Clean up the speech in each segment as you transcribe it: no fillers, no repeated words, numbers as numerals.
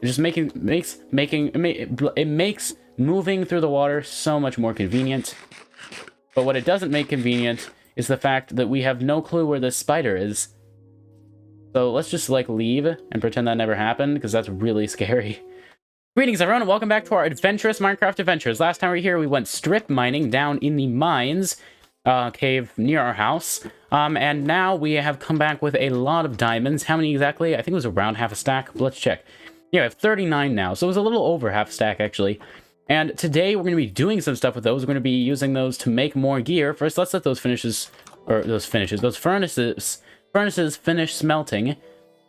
It just it makes moving through the water so much more convenient. But what it doesn't make convenient is the fact that we have no clue where this spider is. So let's just, like, leave and pretend that never happened, because that's really scary. Greetings, everyone, and welcome back to our Adventurous Minecraft Adventures. Last time we were here, we went strip mining down in the mines cave near our house. And now we have come back with a lot of diamonds. How many exactly? I think it was around half a stack. But let's check. Yeah, I have 39 now, so it was a little over half a stack, actually. And today, we're going to be doing some stuff with those. We're going to be using those to make more gear. First, let's let those furnaces finish smelting.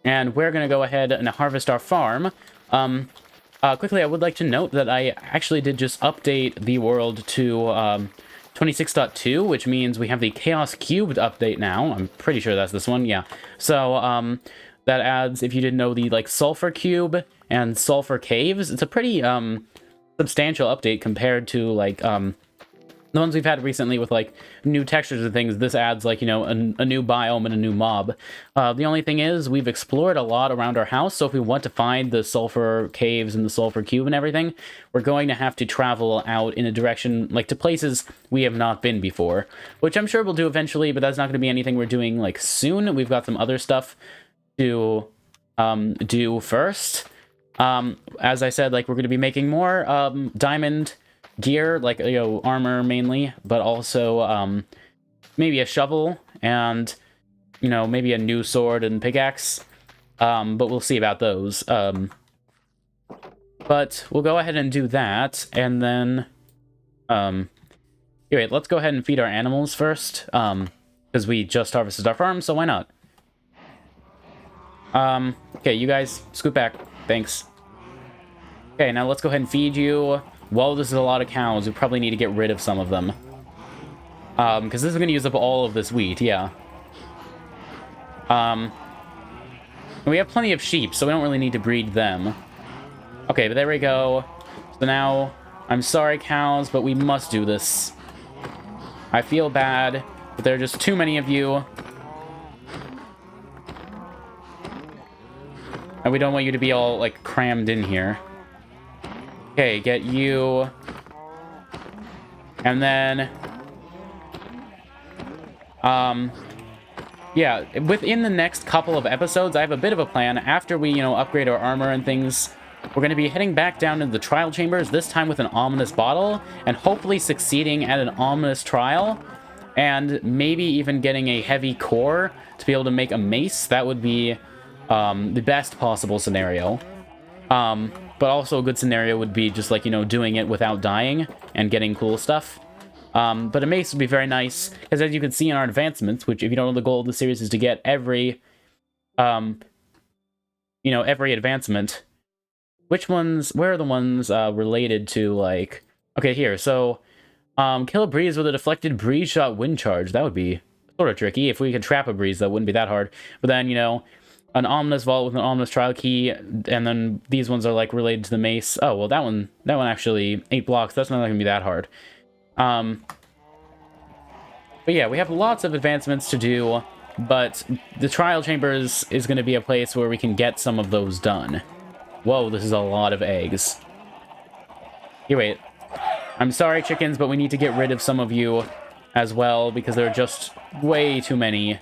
And we're going to go ahead and harvest our farm. Quickly, I would like to note that I actually did just update the world to 26.2, which means we have the Chaos Cubed update now. I'm pretty sure that's this one, yeah. So, that adds, if you didn't know, the, like, Sulfur Cube and Sulfur Caves. It's a pretty, substantial update compared to, like, the ones we've had recently with, like, new textures and things. This adds, like, you know, a new biome and a new mob. The only thing is, we've explored a lot around our house, so if we want to find the sulfur caves and the sulfur cube and everything, we're going to have to travel out in a direction, like, to places we have not been before, which I'm sure we'll do eventually, but that's not going to be anything we're doing, like, soon. We've got some other stuff to do first. As I said, like, we're going to be making more diamond gear, like, you know, armor mainly, but also maybe a shovel and, you know, maybe a new sword and pickaxe, but we'll see about those. But we'll go ahead and do that, and then wait, let's go ahead and feed our animals first, because we just harvested our farm, so why not? Okay, you guys, scoot back. Thanks. Okay, now let's go ahead and feed you. Whoa, this is a lot of cows. We probably need to get rid of some of them. Because this is going to use up all of this wheat, yeah. We have plenty of sheep, so we don't really need to breed them. Okay, but there we go. So now, I'm sorry, cows, but we must do this. I feel bad, but there are just too many of you. And we don't want you to be all, like, crammed in here. Okay, get you. And then... yeah, within the next couple of episodes, I have a bit of a plan. After we, you know, upgrade our armor and things, we're going to be heading back down into the trial chambers, this time with an ominous bottle, and hopefully succeeding at an ominous trial, and maybe even getting a heavy core to be able to make a mace. That would be... the best possible scenario. But also a good scenario would be just, like, you know, doing it without dying and getting cool stuff. But a mace would be very nice, because as you can see in our advancements, which, if you don't know, the goal of the series is to get every, you know, every advancement. Which ones, where are the ones, related to, like... Okay, here, so, kill a breeze with a deflected breeze shot wind charge. That would be sort of tricky. If we could trap a breeze, that wouldn't be that hard. But then, you know... an ominous vault with an ominous trial key, and then these ones are, like, related to the mace. Oh, well, that one actually, 8 blocks, that's not gonna be that hard. But yeah, we have lots of advancements to do, but the trial chambers is gonna be a place where we can get some of those done. Whoa, this is a lot of eggs. Here, wait. I'm sorry, chickens, but we need to get rid of some of you as well, because there are just way too many.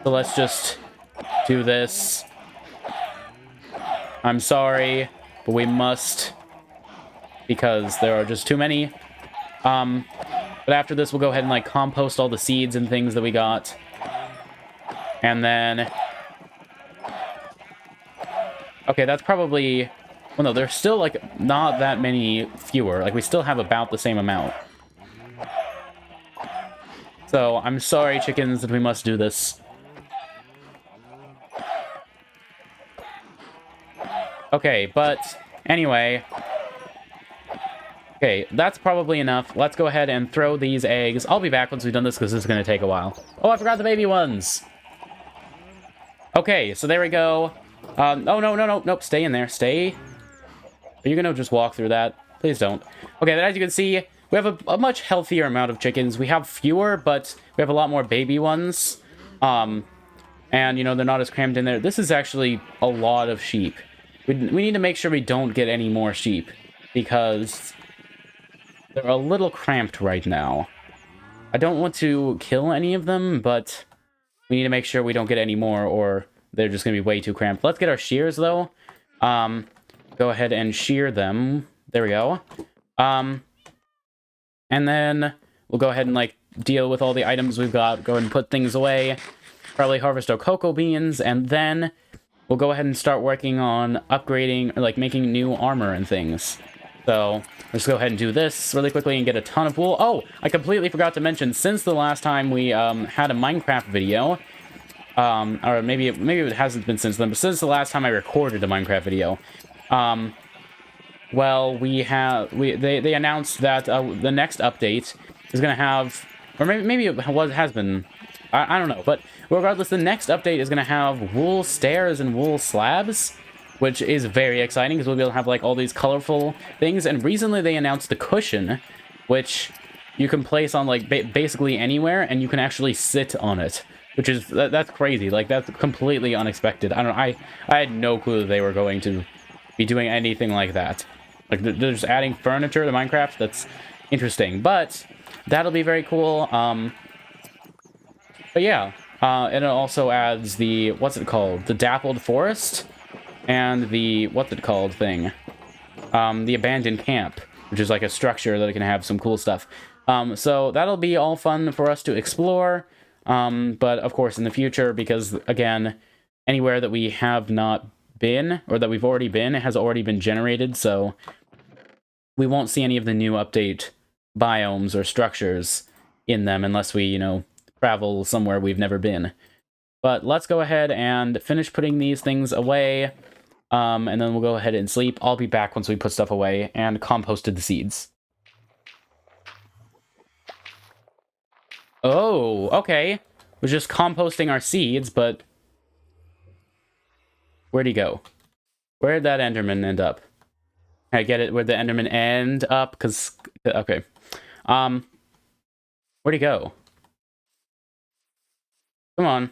So let's just do this. I'm sorry, but we must, because there are just too many. But after this, we'll go ahead and, like, compost all the seeds and things that we got. And then... okay, that's probably... well, no, there's still, like, not that many fewer. Like, we still have about the same amount. So, I'm sorry, chickens, that we must do this. Okay, but anyway, okay, that's probably enough. Let's go ahead and throw these eggs. I'll be back once we've done this, because this is going to take a while. Oh, I forgot the baby ones. Okay, so there we go. Oh, nope, stay in there, stay. Are you going to just walk through that? Please don't. Okay, but as you can see, we have a much healthier amount of chickens. We have fewer, but we have a lot more baby ones. And, you know, they're not as crammed in there. This is actually a lot of sheep. We need to make sure we don't get any more sheep, because they're a little cramped right now. I don't want to kill any of them, but we need to make sure we don't get any more, or they're just going to be way too cramped. Let's get our shears, though. Go ahead and shear them. There we go. And then we'll go ahead and, like, deal with all the items we've got. Go ahead and put things away. Probably harvest our cocoa beans, and then we'll go ahead and start working on upgrading, or, like, making new armor and things. So, let's go ahead and do this really quickly and get a ton of wool. Oh, I completely forgot to mention, since the last time we had a Minecraft video, or maybe it hasn't been since then, but since the last time I recorded a Minecraft video, well, they announced that the next update is going to have, or maybe it has been, I don't know, but regardless, the next update is going to have wool stairs and wool slabs, which is very exciting because we'll be able to have, like, all these colorful things. And recently they announced the cushion, which you can place on, like, basically anywhere, and you can actually sit on it, which is, that's crazy. Like, that's completely unexpected. I don't know, I had no clue that they were going to be doing anything like that. Like, they're just adding furniture to Minecraft. That's interesting, but that'll be very cool. But yeah, and it also adds the, what's it called? The dappled forest, and the, what's it called thing? The abandoned camp, which is like a structure that can have some cool stuff. So that'll be all fun for us to explore. But of course in the future, because again, anywhere that we have not been, or that we've already been, has already been generated, so we won't see any of the new update biomes or structures in them unless we, you know, travel somewhere we've never been. But let's go ahead and finish putting these things away, and then we'll go ahead and sleep. I'll be back once we put stuff away and composted the seeds. Oh, okay. We're just composting our seeds, but where'd he go? Where'd that Enderman end up? I get it, where'd the Enderman end up? Because, okay. Where'd he go? Come on.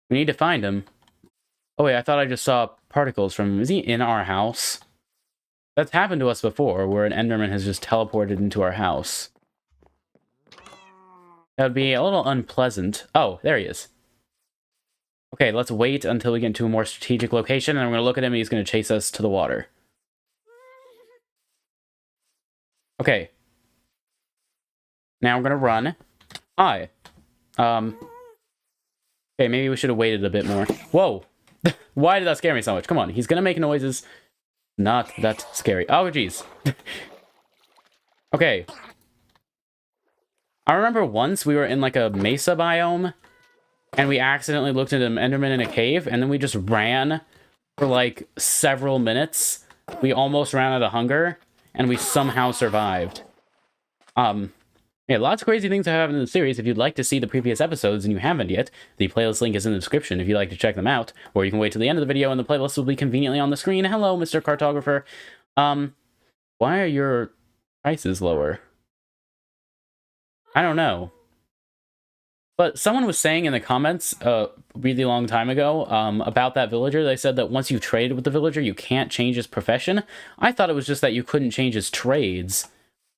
We need to find him. Oh wait, I thought I just saw particles from him. Is he in our house? That's happened to us before, where an Enderman has just teleported into our house. That would be a little unpleasant. Oh, there he is. Okay, let's wait until we get into a more strategic location, and I'm going to look at him and he's going to chase us to the water. Okay. Now we're going to run. Hi. Okay, maybe we should have waited a bit more. Whoa! Why did that scare me so much? Come on, he's going to make noises. Not that scary. Oh, jeez. Okay. I remember once we were in, like, a mesa biome, and we accidentally looked at an Enderman in a cave, and then we just ran for, like, several minutes. We almost ran out of hunger, and we somehow survived. Yeah, lots of crazy things have happened in the series. If you'd like to see the previous episodes and you haven't yet, the playlist link is in the description if you'd like to check them out, or you can wait till the end of the video and the playlist will be conveniently on the screen. Hello, Mr. Cartographer. Why are your prices lower? I don't know. But someone was saying in the comments a really long time ago about that villager. They said that once you traded with the villager, you can't change his profession. I thought it was just that you couldn't change his trades,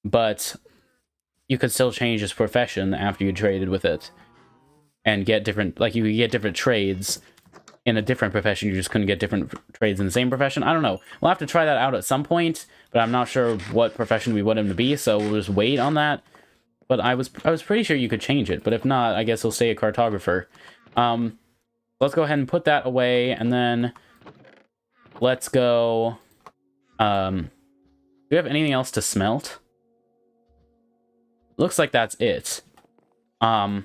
but you could still change his profession after you traded with it and get different, like, you could get different trades in a different profession. You just couldn't get different trades in the same profession. I don't know. We'll have to try that out at some point, but I'm not sure what profession we want him to be, so we'll just wait on that. But I was pretty sure you could change it, but if not, I guess he'll stay a cartographer. Let's go ahead and put that away, and then let's go. Do we have anything else to smelt? Looks like that's it. Go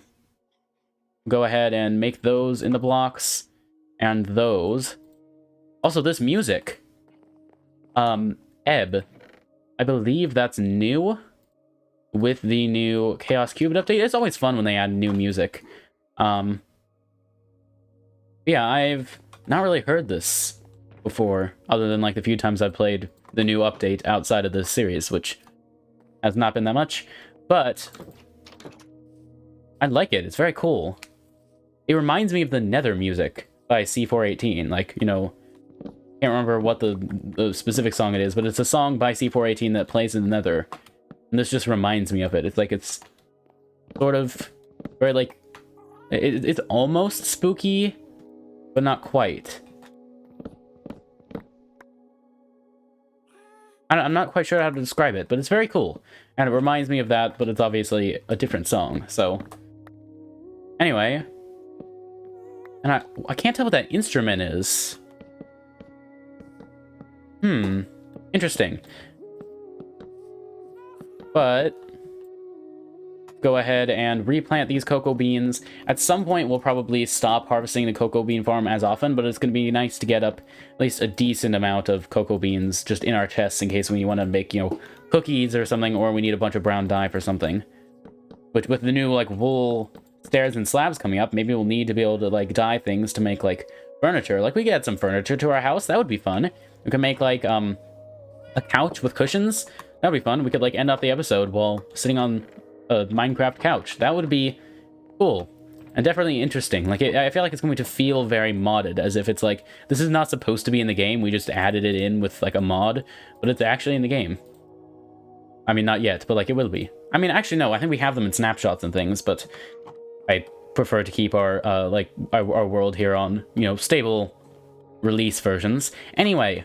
ahead and make those into blocks, and those. Also, this music. Ebb. I believe that's new. With the new Chaos Cube update. It's always fun when they add new music. Yeah, I've not really heard this before, other than, like, the few times I've played the new update outside of this series, which has not been that much. But I like it. It's very cool. It reminds me of the Nether music by C418. Like, you know, can't remember what the specific song it is, but it's a song by C418 that plays in the Nether. And this just reminds me of it. It's like, it's sort of very, like, it's almost spooky, but not quite. I'm not quite sure how to describe it, but it's very cool. And it reminds me of that, but it's obviously a different song, so... Anyway. And I can't tell what that instrument is. Interesting. But... go ahead and replant these cocoa beans. At some point, we'll probably stop harvesting the cocoa bean farm as often, but it's going to be nice to get up at least a decent amount of cocoa beans just in our chests in case we want to make, you know, cookies or something, or we need a bunch of brown dye for something. But with the new, like, wool stairs and slabs coming up, maybe we'll need to be able to, like, dye things to make, like, furniture. Like, we could add some furniture to our house. That would be fun. We could make, like, a couch with cushions. That would be fun. We could, like, end off the episode while sitting on a Minecraft couch. That would be cool and definitely interesting. Like, I feel like it's going to feel very modded, as if it's like, this is not supposed to be in the game, we just added it in with like a mod, but it's actually in the game. I mean, not yet, but like it will be. I mean, actually no, I think we have them in snapshots and things, but I prefer to keep our like our world here on, you know, stable release versions. Anyway,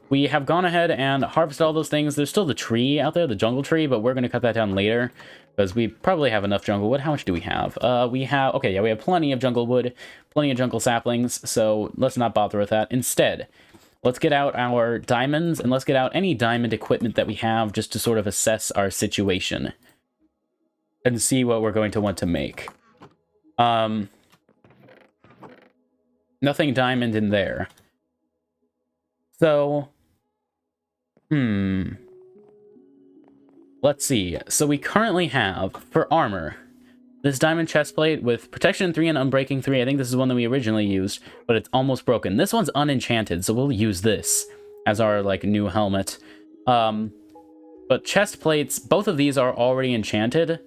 we have gone ahead and harvested all those things. There's still the tree out there, the jungle tree, but we're going to cut that down later because we probably have enough jungle wood. How much do we have? We have plenty of jungle wood, plenty of jungle saplings, so let's not bother with that. Instead, let's get out our diamonds and let's get out any diamond equipment that we have just to sort of assess our situation and see what we're going to want to make. Nothing diamond in there. So, let's see. So we currently have, for armor, this diamond chestplate with protection 3 and unbreaking 3. I think this is one that we originally used, but it's almost broken. This one's unenchanted, so we'll use this as our, like, new helmet. But chest plates, both of these are already enchanted.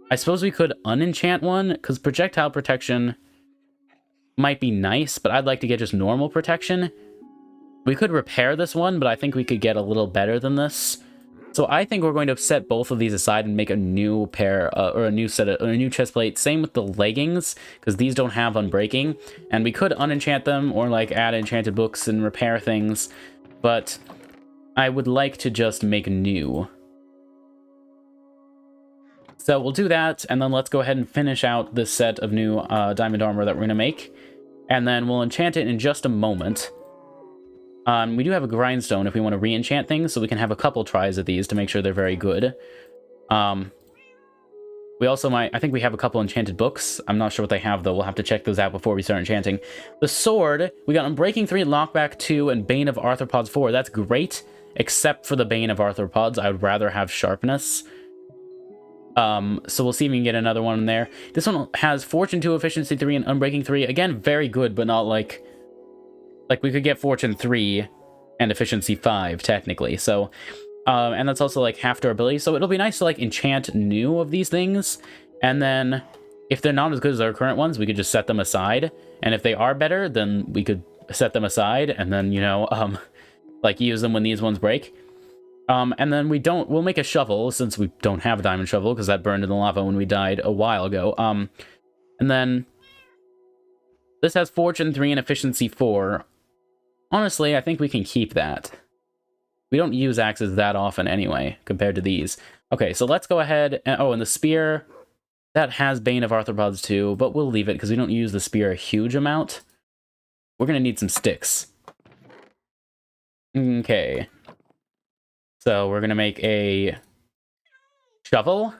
I suppose we could unenchant one, because projectile protection might be nice, but I'd like to get just normal protection. We could repair this one, but I think we could get a little better than this. So I think we're going to set both of these aside and make a new pair, or a new set of, or a new chest plate. Same with the leggings, because these don't have unbreaking. And we could unenchant them, or like add enchanted books and repair things. But I would like to just make new. So we'll do that, and then let's go ahead and finish out this set of new diamond armor that we're going to make. And then we'll enchant it in just a moment. We do have a grindstone if we want to re-enchant things, so we can have a couple tries at these to make sure they're very good. We also might... I think we have a couple enchanted books. I'm not sure what they have, though. We'll have to check those out before we start enchanting. The sword, we got Unbreaking 3, Lockback 2, and Bane of Arthropods 4. That's great, except for the Bane of Arthropods. I would rather have Sharpness. So we'll see if we can get another one in there. This one has Fortune 2, Efficiency 3, and Unbreaking 3. Again, very good, but not like... Like, we could get Fortune 3 and Efficiency 5, technically. So, and that's also, like, half durability. So it'll be nice to, like, enchant new of these things. And then, if they're not as good as our current ones, we could just set them aside. And if they are better, then we could set them aside. And then, you know, like, use them when these ones break. And then we'll make a shovel, since we don't have a diamond shovel, because that burned in the lava when we died a while ago. And then, this has Fortune 3 and Efficiency 4. Honestly, I think we can keep that. We don't use axes that often anyway, compared to these. Okay, so let's go ahead and... Oh, and the spear, that has Bane of Arthropods too, but we'll leave it because we don't use the spear a huge amount. We're going to need some sticks. Okay. So we're going to make a shovel,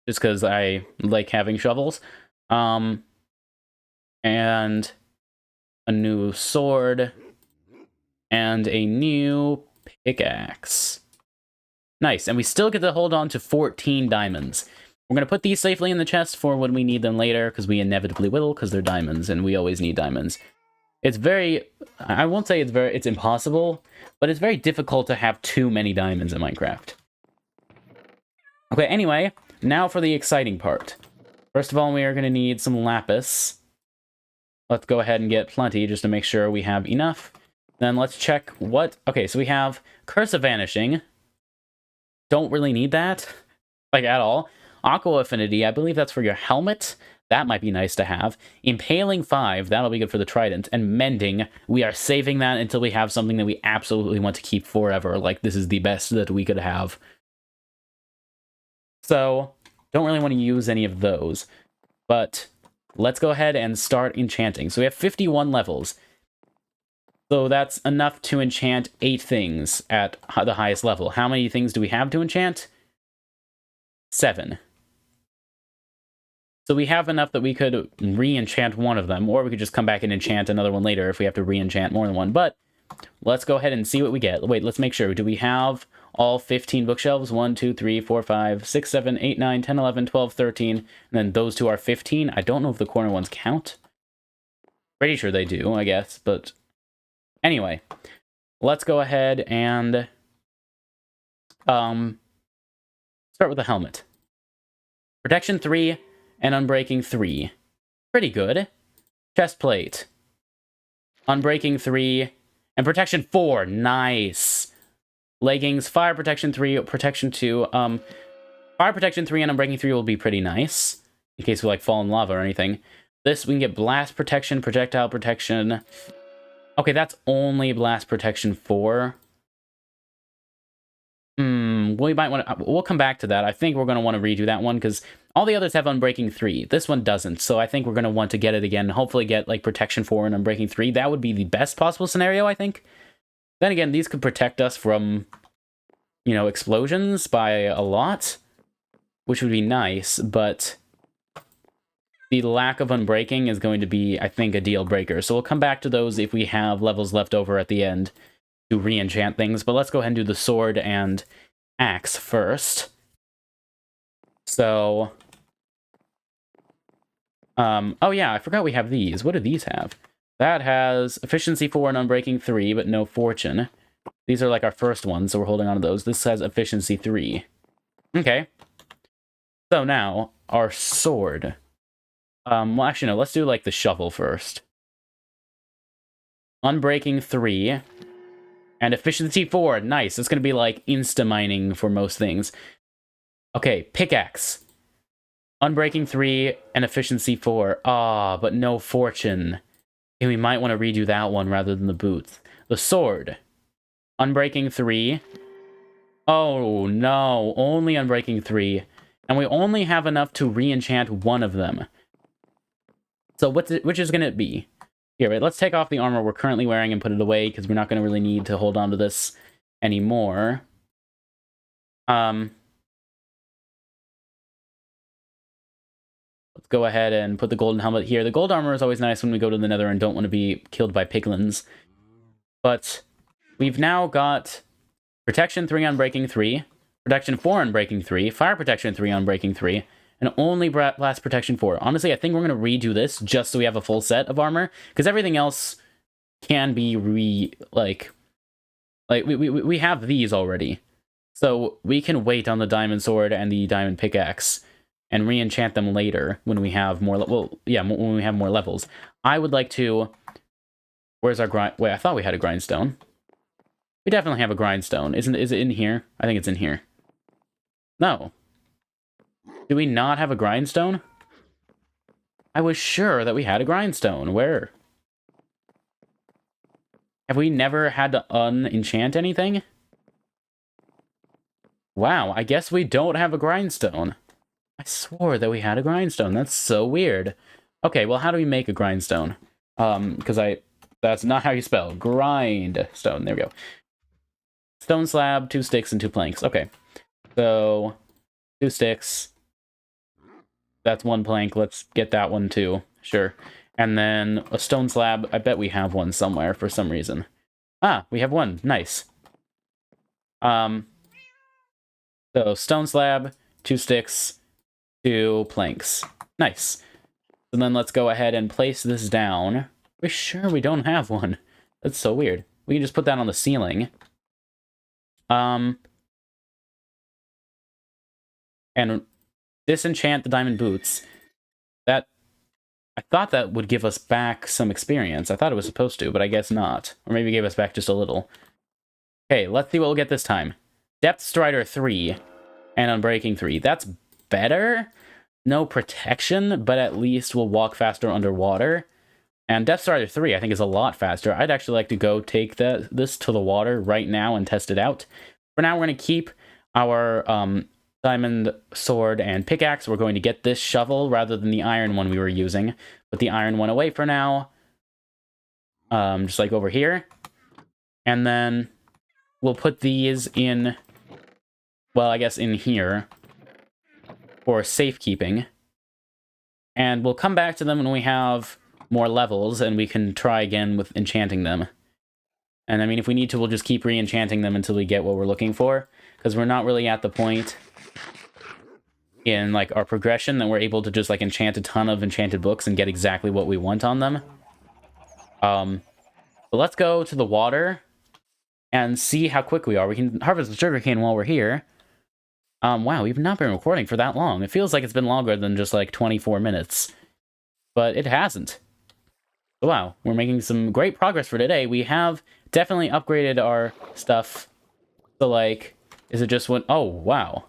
just because I like having shovels. And a new sword. And a new pickaxe. Nice, and we still get to hold on to 14 diamonds. We're going to put these safely in the chest for when we need them later, because we inevitably will, because they're diamonds, and we always need diamonds. It's very... I won't say it's impossible, but it's very difficult to have too many diamonds in Minecraft. Okay, anyway, now for the exciting part. First of all, we are going to need some lapis. Let's go ahead and get plenty just to make sure we have enough. Then let's check what... Okay, so we have Curse of Vanishing. Don't really need that, like, at all. Aqua Affinity, I believe that's for your helmet. That might be nice to have. Impaling 5, that'll be good for the trident. And Mending, we are saving that until we have something that we absolutely want to keep forever. Like, this is the best that we could have. So, don't really want to use any of those. But let's go ahead and start enchanting. So we have 51 levels. So that's enough to enchant 8 things at the highest level. How many things do we have to enchant? 7. So we have enough that we could re-enchant one of them, or we could just come back and enchant another one later if we have to re-enchant more than one. But let's go ahead and see what we get. Wait, let's make sure. Do we have all 15 bookshelves? 1, 2, 3, 4, 5, 6, 7, 8, 9, 10, 11, 12, 13. And then those two are 15. I don't know if the corner ones count. Pretty sure they do, I guess. But anyway, let's go ahead and start with the helmet. Protection 3 and Unbreaking 3. Pretty good. Chestplate. Unbreaking 3 and Protection 4. Nice. Leggings, Fire Protection 3, Protection 2. Fire Protection 3 and Unbreaking 3 will be pretty nice, in case we, like, fall in lava or anything. This, we can get Blast Protection, Projectile Protection. Okay, that's only Blast Protection 4. We might want to... We'll come back to that. I think we're going to want to redo that one, because all the others have Unbreaking 3. This one doesn't, so I think we're going to want to get it again. Hopefully get, like, Protection 4 and Unbreaking 3. That would be the best possible scenario, I think. Then again, these could protect us from, you know, explosions by a lot, which would be nice, but the lack of Unbreaking is going to be, I think, a deal breaker. So we'll come back to those if we have levels left over at the end to re-enchant things. But let's go ahead and do the sword and axe first. So, oh yeah, I forgot we have these. What do these have? That has Efficiency 4 and Unbreaking 3, but no Fortune. These are like our first ones, so we're holding on to those. This has Efficiency 3. Okay. So now, our sword. Well, actually, no, let's do, like, the shovel first. Unbreaking 3. And Efficiency 4. Nice. It's going to be, like, insta-mining for most things. Okay, pickaxe. Unbreaking 3 and Efficiency 4. Ah, but no Fortune. And we might want to redo that one rather than the boots. The sword. Unbreaking 3. Oh, no. Only Unbreaking 3. And we only have enough to re-enchant one of them. So which is going to be? Here, wait, let's take off the armor we're currently wearing and put it away, because we're not going to really need to hold on to this anymore. Let's go ahead and put the golden helmet here. The gold armor is always nice when we go to the nether and don't want to be killed by piglins. But we've now got Protection 3 on Breaking 3, Protection 4 on Breaking 3, Fire Protection 3 on Breaking 3, and only Blast Protection 4. Honestly, I think we're going to redo this just so we have a full set of armor, because everything else can be we have these already. So we can wait on the diamond sword and the diamond pickaxe and re-enchant them later when we have more, when we have more levels. I would like to... Where's our grind... Wait, I thought we had a grindstone. We definitely have a grindstone. Is it in here? I think it's in here. No. Do we not have a grindstone? I was sure that we had a grindstone. Where? Have we never had to unenchant anything? Wow, I guess we don't have a grindstone. I swore that we had a grindstone. That's so weird. Okay, well, how do we make a grindstone? Because that's not how you spell grindstone. There we go. Stone slab, 2 sticks, and 2 planks. Okay. So, 2 sticks. That's 1 plank. Let's get that one too. Sure. And then a stone slab. I bet we have one somewhere for some reason. Ah, we have one. Nice. So, stone slab, 2 sticks, 2 planks. Nice. And then let's go ahead and place this down. We're sure we don't have one. That's so weird. We can just put that on the ceiling. And disenchant the diamond boots. I thought that would give us back some experience. I thought it was supposed to, but I guess not. Or maybe it gave us back just a little. Okay, let's see what we'll get this time. Depth Strider 3 and Unbreaking 3. That's better. No protection, but at least we'll walk faster underwater. And Depth Strider 3, I think, is a lot faster. I'd actually like to go take this to the water right now and test it out. For now, we're going to keep our diamond sword and pickaxe. We're going to get this shovel rather than the iron one we were using. Put the iron one away for now. Just like over here. And then we'll put these in, well, I guess in here for safekeeping. And we'll come back to them when we have more levels, and we can try again with enchanting them. And I mean, if we need to, we'll just keep re-enchanting them until we get what we're looking for, because we're not really at the point in like our progression that we're able to just like enchant a ton of enchanted books and get exactly what we want on them. But let's go to the water and see how quick we are. We can harvest the sugarcane while we're here. Wow, we've not been recording for that long. It feels like it's been longer than just like 24 minutes, but it hasn't. Wow, we're making some great progress for today. We have definitely upgraded our stuff. So, like, is it just what? Oh, wow.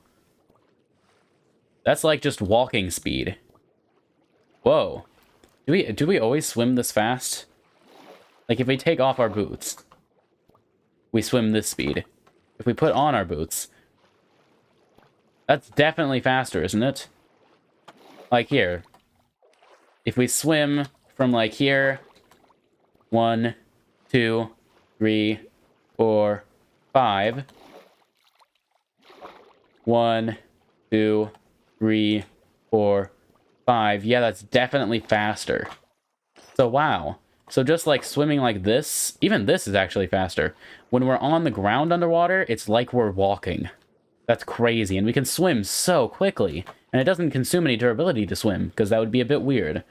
That's like just walking speed. Whoa. Do we always swim this fast? Like, if we take off our boots, we swim this speed. If we put on our boots, that's definitely faster, isn't it? Like here. If we swim from like here, 1, 2, 3, 4, 5. 1, 2, 3, 4, 5. Yeah, that's definitely faster. So wow. So just like swimming like this, even this is actually faster. When we're on the ground underwater, it's like we're walking. That's crazy. And we can swim so quickly. And it doesn't consume any durability to swim, because that would be a bit weird.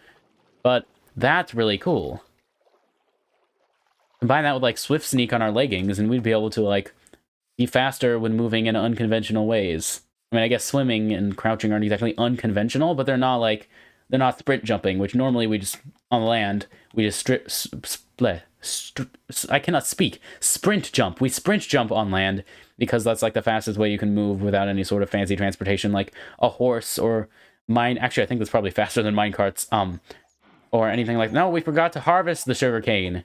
But that's really cool. Combine that with like Swift Sneak on our leggings, and we'd be able to like be faster when moving in unconventional ways. I mean, I guess swimming and crouching aren't exactly unconventional, but they're not sprint jumping, which normally we just, on land, we just I cannot speak. Sprint jump. We sprint jump on land because that's like the fastest way you can move without any sort of fancy transportation, like a horse or mine. Actually, I think that's probably faster than minecarts. Or anything like. No, we forgot to harvest the sugarcane.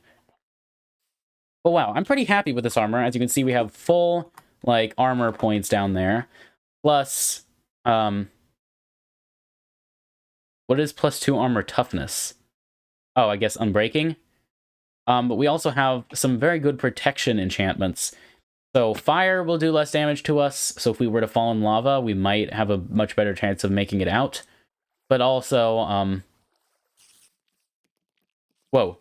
But wow, I'm pretty happy with this armor. As you can see, we have full like armor points down there. Plus, what is +2 armor toughness? Oh, I guess unbreaking. But we also have some very good protection enchantments. So fire will do less damage to us. So if we were to fall in lava, we might have a much better chance of making it out. But also, whoa.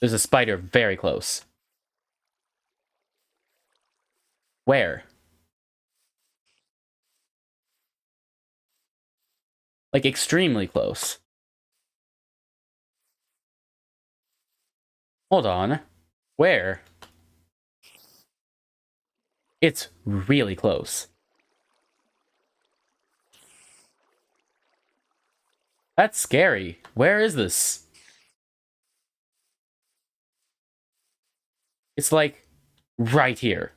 There's a spider very close. Where? Like, extremely close. Hold on. Where? It's really close. That's scary. Where is this? It's like right here.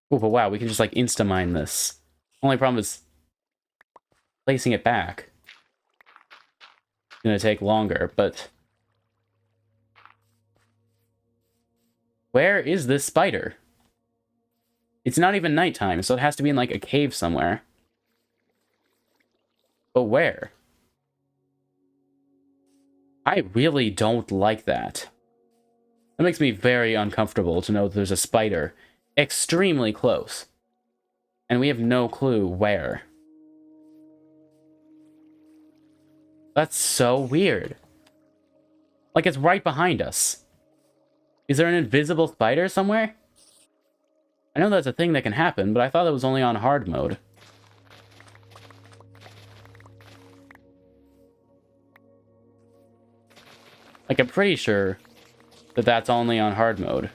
Oh, but wow, we can just like insta-mine this. Only problem is placing it back. It's gonna take longer, but... Where is this spider? It's not even nighttime, so it has to be in like a cave somewhere. But where? I really don't like that. That makes me very uncomfortable to know that there's a spider extremely close. And we have no clue where. That's so weird. Like, it's right behind us. Is there an invisible spider somewhere? I know that's a thing that can happen, but I thought it was only on hard mode. Like, I'm pretty sure that that's only on hard mode.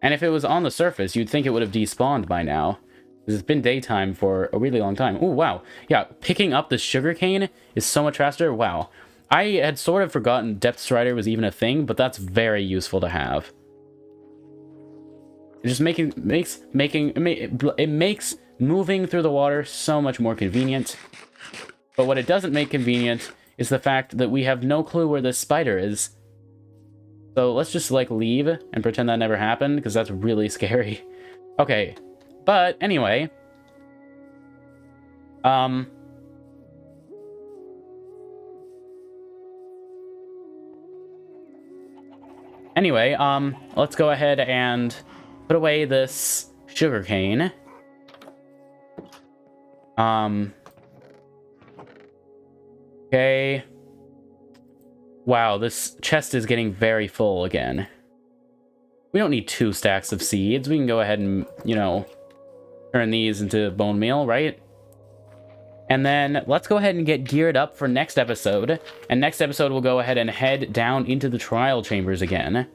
And if it was on the surface, you'd think it would have despawned by now. It's been daytime for a really long time. Oh, wow. Yeah, picking up the sugarcane is so much faster. Wow. I had sort of forgotten Depth Strider was even a thing, but that's very useful to have. It just makes moving through the water so much more convenient. But what it doesn't make convenient is the fact that we have no clue where this spider is. So let's just, like, leave and pretend that never happened, because that's really scary. Okay. But, anyway. Anyway, let's go ahead and put away this sugarcane. Okay. Wow, this chest is getting very full again. We don't need 2 stacks of seeds. We can go ahead and, you know, turn these into bone meal, right? And then let's go ahead and get geared up for next episode. And next episode, we'll go ahead and head down into the trial chambers again.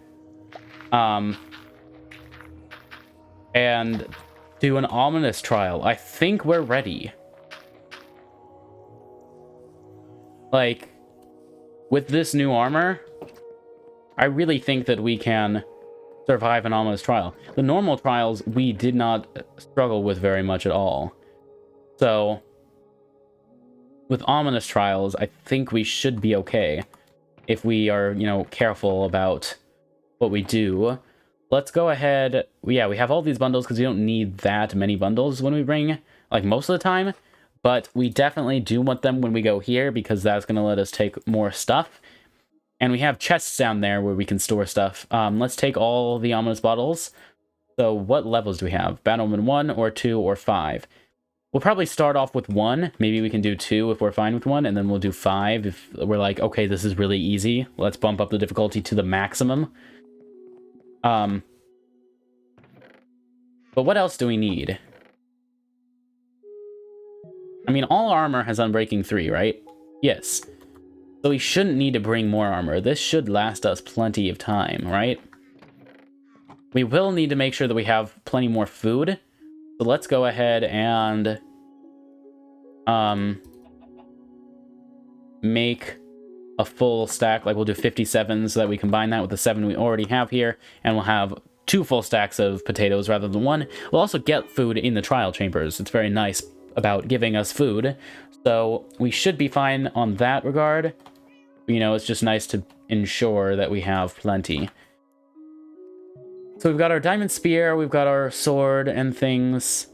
And do an ominous trial. I think we're ready. Like, with this new armor, I really think that we can survive an ominous trial. The normal trials, we did not struggle with very much at all. So, with ominous trials, I think we should be okay if we are, you know, careful about what we do. Let's go ahead. Yeah, we have all these bundles because we don't need that many bundles when we bring, like, most of the time. But we definitely do want them when we go here because that's going to let us take more stuff. And we have chests down there where we can store stuff. Let's take all the ominous bottles. So what levels do we have? Battleman 1 or 2 or 5? We'll probably start off with 1. Maybe we can do 2 if we're fine with 1. And then we'll do 5 if we're like, okay, this is really easy. Let's bump up the difficulty to the maximum. But what else do we need? I mean, all armor has Unbreaking 3, right? Yes. So we shouldn't need to bring more armor. This should last us plenty of time, right? We will need to make sure that we have plenty more food. So let's go ahead and make a full stack. Like, we'll do 57 so that we combine that with the 7 we already have here, and we'll have 2 full stacks of potatoes rather than 1. We'll also get food in the trial chambers. It's very nice about giving us food. So we should be fine on that regard. You know, it's just nice to ensure that we have plenty. So we've got our diamond spear, we've got our sword and things.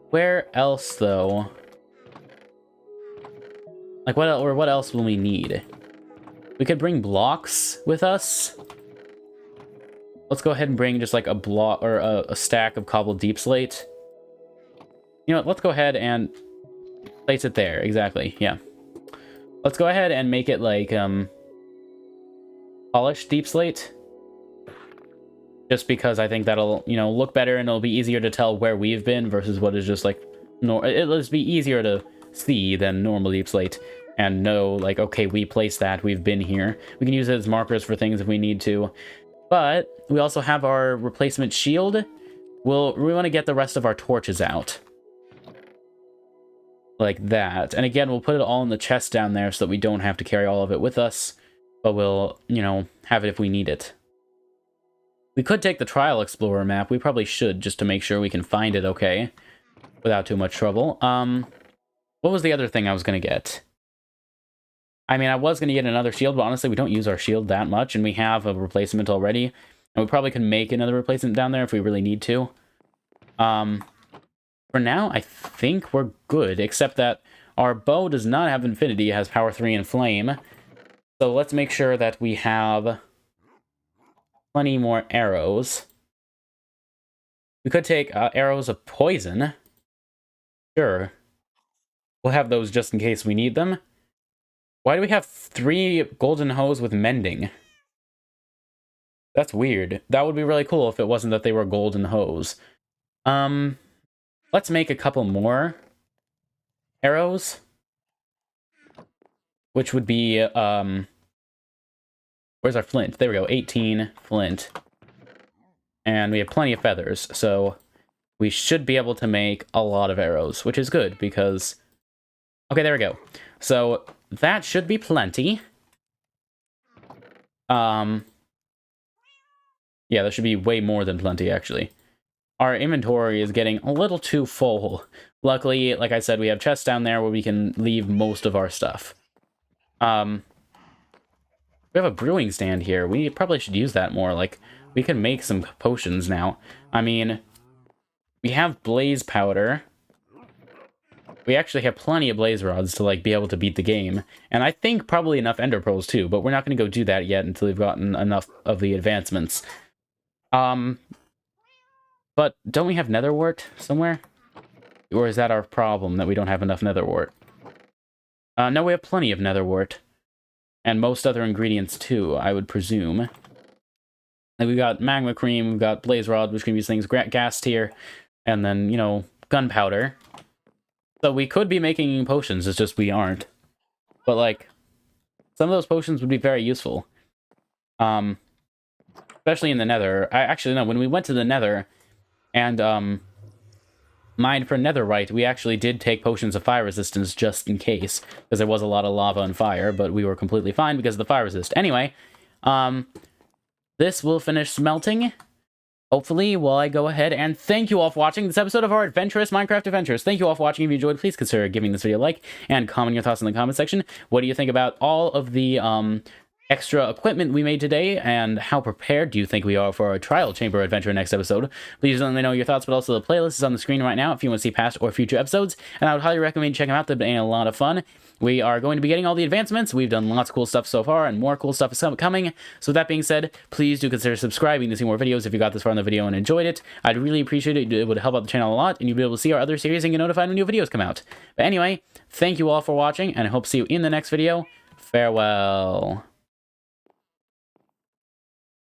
Where else, though? Like, what else will we need? We could bring blocks with us. Let's go ahead and bring just like a block or a stack of cobbled deep slate. You know what? Let's go ahead and place it there. Exactly. Yeah. Let's go ahead and make it like polished deep slate. Just because I think that'll, you know, look better and it'll be easier to tell where we've been versus what is just like it'll just be easier to see than normal deep slate and know like, okay, we placed that, we've been here. We can use it as markers for things if we need to. But we also have our replacement shield. We want to get the rest of our torches out. Like that. And again, we'll put it all in the chest down there so that we don't have to carry all of it with us. But we'll, you know, have it if we need it. We could take the Trial Explorer map. We probably should, just to make sure we can find it okay. Without too much trouble. What was the other thing I was going to get? I mean, I was going to get another shield, but honestly, we don't use our shield that much, and we have a replacement already. And we probably can make another replacement down there if we really need to. For now, I think we're good, except that our bow does not have infinity, it has power 3 and flame. So let's make sure that we have plenty more arrows. We could take arrows of poison. Sure. We'll have those just in case we need them. Why do we have 3 golden hose with mending? That's weird. That would be really cool if it wasn't that they were golden hose. Let's make a couple more arrows. Which would be, Where's our flint? There we go, 18 flint. And we have plenty of feathers, so we should be able to make a lot of arrows, which is good, because... Okay, there we go. So, that should be plenty. Yeah, that should be way more than plenty, actually. Our inventory is getting a little too full. Luckily, like I said, we have chests down there where we can leave most of our stuff. We have a brewing stand here. We probably should use that more. Like, we can make some potions now. I mean, we have blaze powder. We actually have plenty of blaze rods to, like, be able to beat the game. And I think probably enough ender pearls, too. But we're not going to go do that yet until we've gotten enough of the advancements. But don't we have netherwort somewhere? Or is that our problem, that we don't have enough netherwort? No, we have plenty of netherwort. And most other ingredients, too, I would presume. Like, we've got magma cream, we've got blaze rod, which can use things, gas tier, and then, you know, gunpowder. So we could be making potions, it's just we aren't. But, like, some of those potions would be very useful. Especially in the nether. Actually, no, when we went to the nether and, mined for netherite, we actually did take potions of fire resistance just in case, because there was a lot of lava and fire, but we were completely fine because of the fire resist. Anyway, this will finish smelting, hopefully, while I go ahead and thank you all for watching this episode of our Adventurous Minecraft Adventures. Thank you all for watching. If you enjoyed, please consider giving this video a like and comment your thoughts in the comment section. What do you think about all of the extra equipment we made today, and how prepared do you think we are for our trial chamber adventure next episode? Please let me know your thoughts, but also the playlist is on the screen right now if you want to see past or future episodes, and I would highly recommend checking them out. They've been a lot of fun. We are going to be getting all the advancements. We've done lots of cool stuff so far, and more cool stuff is coming. So with that being said, please do consider subscribing to see more videos if you got this far in the video and enjoyed it. I'd really appreciate it. It would help out the channel a lot, and you'll be able to see our other series and get notified when new videos come out. But anyway, thank you all for watching, and I hope to see you in the next video. Farewell.